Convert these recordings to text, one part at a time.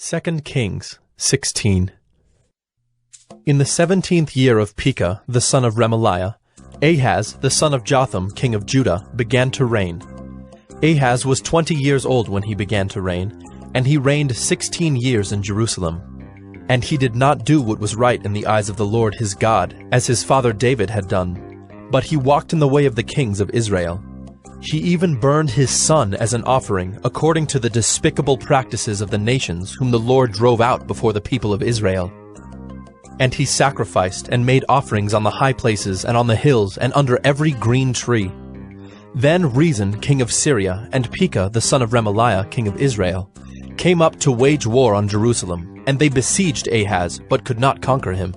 2 Kings 16. In the 17th year of Pekah, the son of Remaliah, Ahaz, the son of Jotham, king of Judah, began to reign. Ahaz was 20 years old when he began to reign, and he reigned 16 years in Jerusalem. And he did not do what was right in the eyes of the Lord his God, as his father David had done, but he walked in the way of the kings of Israel. He even burned his son as an offering, according to the despicable practices of the nations whom the Lord drove out before the people of Israel. And he sacrificed and made offerings on the high places and on the hills and under every green tree. Then Rezin, king of Syria, and Pekah, the son of Remaliah, king of Israel, came up to wage war on Jerusalem, and they besieged Ahaz, but could not conquer him.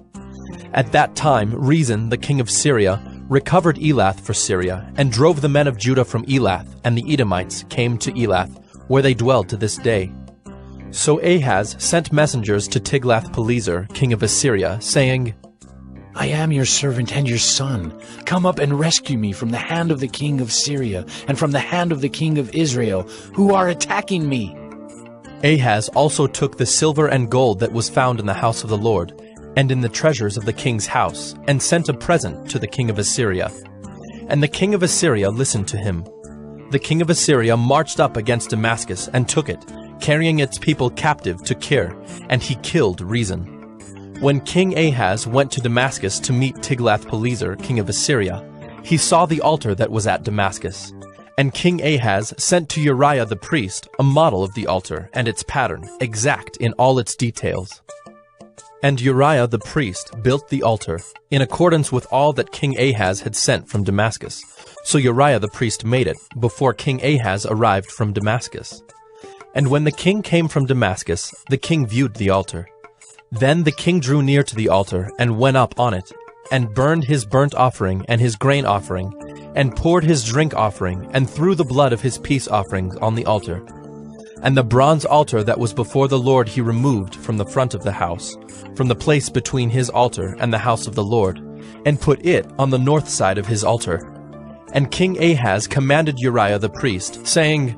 At that time Rezin, the king of Syria, recovered Elath for Syria, and drove the men of Judah from Elath, and the Edomites came to Elath, where they dwell to this day. So Ahaz sent messengers to Tiglath-Pileser, king of Assyria, saying, I am your servant and your son. Come up and rescue me from the hand of the king of Syria, and from the hand of the king of Israel, who are attacking me. Ahaz also took the silver and gold that was found in the house of the Lord, and in the treasures of the king's house, and sent a present to the king of Assyria. And the king of Assyria listened to him. The king of Assyria marched up against Damascus and took it, carrying its people captive to Kir, and he killed Rezin. When King Ahaz went to Damascus to meet Tiglath-Pileser, king of Assyria, he saw the altar that was at Damascus. And King Ahaz sent to Uriah the priest a model of the altar and its pattern, exact in all its details. And Uriah the priest built the altar, in accordance with all that King Ahaz had sent from Damascus. So Uriah the priest made it, before King Ahaz arrived from Damascus. And when the king came from Damascus, the king viewed the altar. Then the king drew near to the altar, and went up on it, and burned his burnt offering and his grain offering, and poured his drink offering, and threw the blood of his peace offerings on the altar. And the bronze altar that was before the Lord he removed from the front of the house, from the place between his altar and the house of the Lord, and put it on the north side of his altar. And King Ahaz commanded Uriah the priest, saying,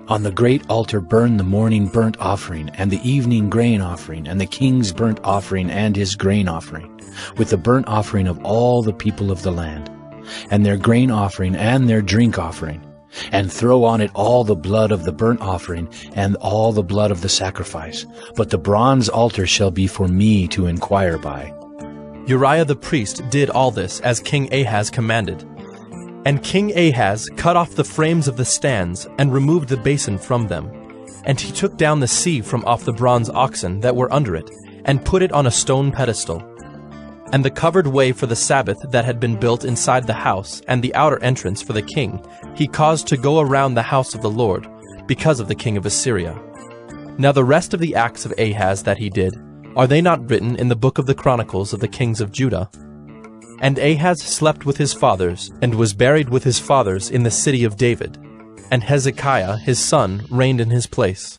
On the great altar burn the morning burnt offering, and the evening grain offering, and the king's burnt offering and his grain offering, with the burnt offering of all the people of the land, and their grain offering and their drink offering. And throw on it all the blood of the burnt offering, and all the blood of the sacrifice. But the bronze altar shall be for me to inquire by. Uriah the priest did all this as King Ahaz commanded. And King Ahaz cut off the frames of the stands, and removed the basin from them. And he took down the sea from off the bronze oxen that were under it, and put it on a stone pedestal. And the covered way for the Sabbath that had been built inside the house, and the outer entrance for the king, he caused to go around the house of the Lord, because of the king of Assyria. Now the rest of the acts of Ahaz that he did, are they not written in the book of the Chronicles of the kings of Judah? And Ahaz slept with his fathers, and was buried with his fathers in the city of David. And Hezekiah his son reigned in his place.